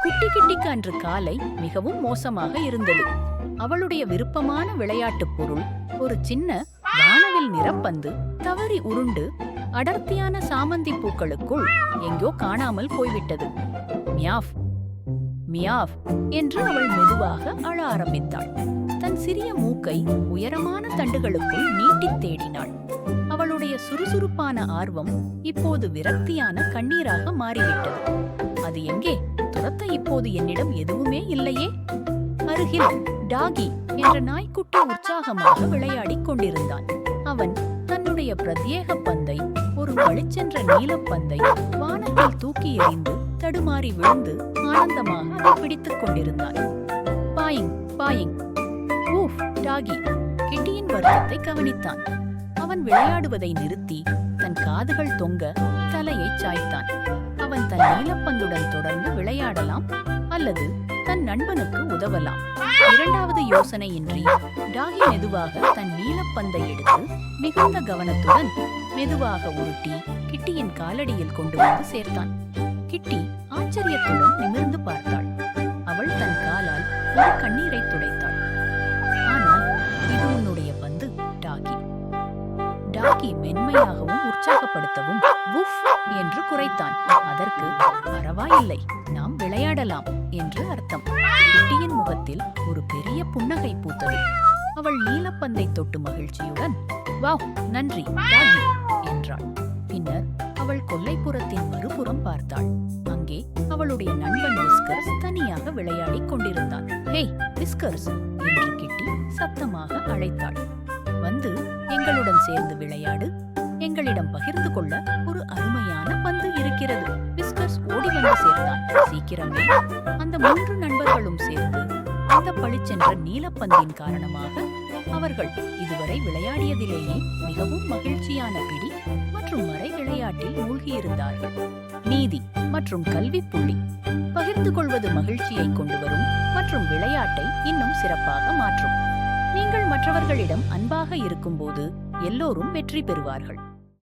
குட்டி கிட்டிக்கு அன்று காலை மிகவும் மோசமாக இருந்தது. அவளுடைய விருப்பமான விளையாட்டுப் பொருள் ஒரு சின்ன வானவில் நிறப்பந்து தவறி உருண்டு அடர்த்தியான சாமந்தி பூக்களுக்குள் எங்கோ காணாமல் போய்விட்டது. மியாவ் மியாவ் என்று அவள் மெதுவாக அழ ஆரம்பித்தாள். தன் சிறிய மூக்கை உயரமான தண்டுகளுக்குள் நீட்டித் தேடினாள். அவளுடைய சுறுசுறுப்பான ஆர்வம் இப்போது விரக்தியான கண்ணீராக மாறிவிட்டது. அது எங்கே? துரத்த இப்போது என்னிடம் எதுவுமே இல்லையே. அருகில் டாகி என்ற நாய்க்குட்டி உற்சாகமாக விளையாடிக் கொண்டிருந்தான். அவன் தன்னுடைய பிரத்யேக பந்தை, ஒரு பளிச்சென்ற நீலப்பந்தை வானத்தில் தூக்கி எறிந்து தடுமாறி விழுந்து ஆனந்தமாக அதை பிடித்துக் கொண்டிருந்தான். Boing boing. ஊஃப்! டாகி கிட்டியின் வருத்தத்தை கவனித்தான். அவன் விளையாடுவதை நிறுத்தி தன் காதுகள் தொங்க தலையை சாய்த்தான். அவன் தன் நீலப்பந்துடன் தொடர்ந்து விளையாடலாம் அல்லது தன் நண்பனுக்கு உதவலாம். இரண்டாவது யோசனையின்றி டாகி மெதுவாக தன் நீலப்பந்தை எடுத்து மிகுந்த கவனத்துடன் மெதுவாக உருட்டி கிட்டியின் காலடியில் கொண்டு வந்து சேர்த்தான். கிட்டி ஆச்சரியத்துடன் நிமிர்ந்து பார்த்தாள். அவள் தன் காலால் ஒரு கண்ணீரை துடைத்தாள். ஆனால் இது உன்னுடைய பந்து, டாகி. டாகி மென்மையாகவும் உற்சாகப்படுத்தவும் வுஃப் என்று குரைத்தான். அதற்கு பரவாயில்லை, நாம் விளையாடலாம் என்று அர்த்தம். கிட்டியின் முகத்தில் ஒரு பெரிய புன்னகை பூத்தது. அவள் நீலப்பந்தை தொட்டு மகிழ்ச்சியுடன் வாவ், நன்றி டாகி என்றாள். பின்னர் அவள் கொல்லைப்புறத்தின் மறுபுறம் பார்த்தாள். அங்கே அவளுடைய நண்பன் விஸ்கர்ஸ் தனியாக விளையாடிக் கொண்டிருந்தான். ஹேய் விஸ்கர்ஸ் என்று கிட்டி சத்தமாக அழைத்தாள். வந்து எங்களுடன் சேர்ந்து விளையாடு. எங்களிடம் பகிர்ந்து கொள்ள ஒரு அருமையான பந்து இருக்கிறது. விஸ்கர்ஸ் ஓடி வந்து சேர்ந்தான். சீக்கிரமே அந்த 3 நண்பர்களும் சேர்ந்து அந்த பளிச்சென்ற நீலப்பந்தின் காரணமாக அவர்கள் இதுவரை விளையாடியதிலேயே மிகவும் மகிழ்ச்சியான பிடி மற்றும் மறை விளையாட்டில் மூழ்கியிருந்தார்கள். நீதி மற்றும் கல்வி புள்ளி. பகிர்ந்து கொள்வது மகிழ்ச்சியை கொண்டு வரும் மற்றும் விளையாட்டை இன்னும் சிறப்பாக மாற்றும். நீங்கள் மற்றவர்களிடம் அன்பாக இருக்கும்போது எல்லோரும் வெற்றி பெறுவார்கள்.